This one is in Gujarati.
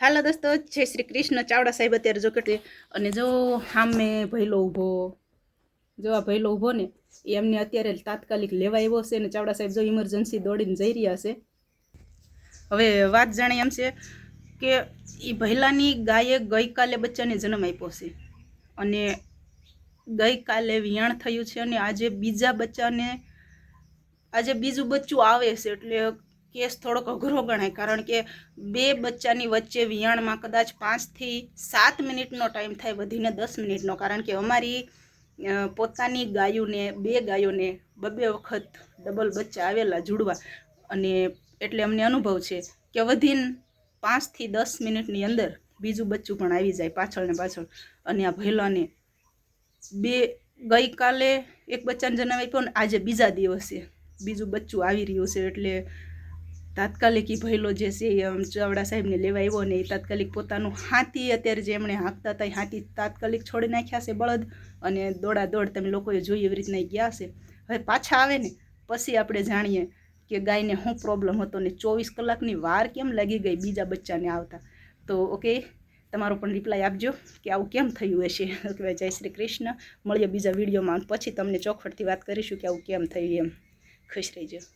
હાલો દોસ્તો, જય શ્રી કૃષ્ણ। ચાવડા સાહેબ અત્યારે જો કેટલી અને જો સામે ભૈલો ઊભો, જો આ ભૈલો ઊભો ને એમને અત્યારે તાત્કાલિક લેવા આવ્યો છે ને ચાવડા સાહેબ જો ઇમરજન્સી દોડીને જઈ રહ્યા છે। હવે વાત જાણે એમ છે કે એ ભૈલાની ગાયે ગઈકાલે બચ્ચાને જન્મ આપ્યો છે અને ગઈકાલે વિયાણ થયું છે અને આજે બીજા બચ્ચાને આજે બીજું બચ્ચું આવે છે એટલે કેસ થોડોક અઘરો ગણાય, કારણ કે બે બચ્ચાની વચ્ચે વિયાણમાં કદાચ 5 થી 7 મિનિટનો ટાઈમ થાય, વધીને 10 મિનિટનો, કારણ કે અમારી પોતાની ગાયોને બે ગાયોને બબે વખત ડબલ બચ્ચા આવેલા જુડવા, અને એટલે અમને અનુભવ છે કે વધીને 5 થી 10 મિનિટની અંદર બીજું બચ્ચું પણ આવી જાય પાછળ ને પાછળ। અને આ ભૈલાને ગઈકાલે એક બચ્ચાને જન્મ આપ્યો ને આજે બીજા દિવસે બીજું બચ્ચું આવી રહ્યું છે એટલે તાત્કાલિક એ ભૈલો જે છે એ ચાવડા સાહેબને લેવા આવ્યો ને એ તાત્કાલિક પોતાનું હાથી અત્યારે જે એમણે હાંકતા હતા એ હાથી તાત્કાલિક છોડી નાખ્યા છે બળદ, અને દોડા દોડ તમે લોકોએ જોઈ એવી રીતના ગયા છે। હવે પાછા આવે ને પછી આપણે જાણીએ કે ગાયને શું પ્રોબ્લેમ હતો ને 24 કલાકની વાર કેમ લાગી ગઈ બીજા બચ્ચાને આવતા। તો ઓકે, તમારો પણ રિપ્લાય આપજો કે આવું કેમ થયું હશે। ઓકે, જય શ્રી કૃષ્ણ, મળીએ બીજા વિડીયોમાં, પછી તમને ચોખવટથી વાત કરીશું કે આવું કેમ થયું એમ। ખુશ રહેજો।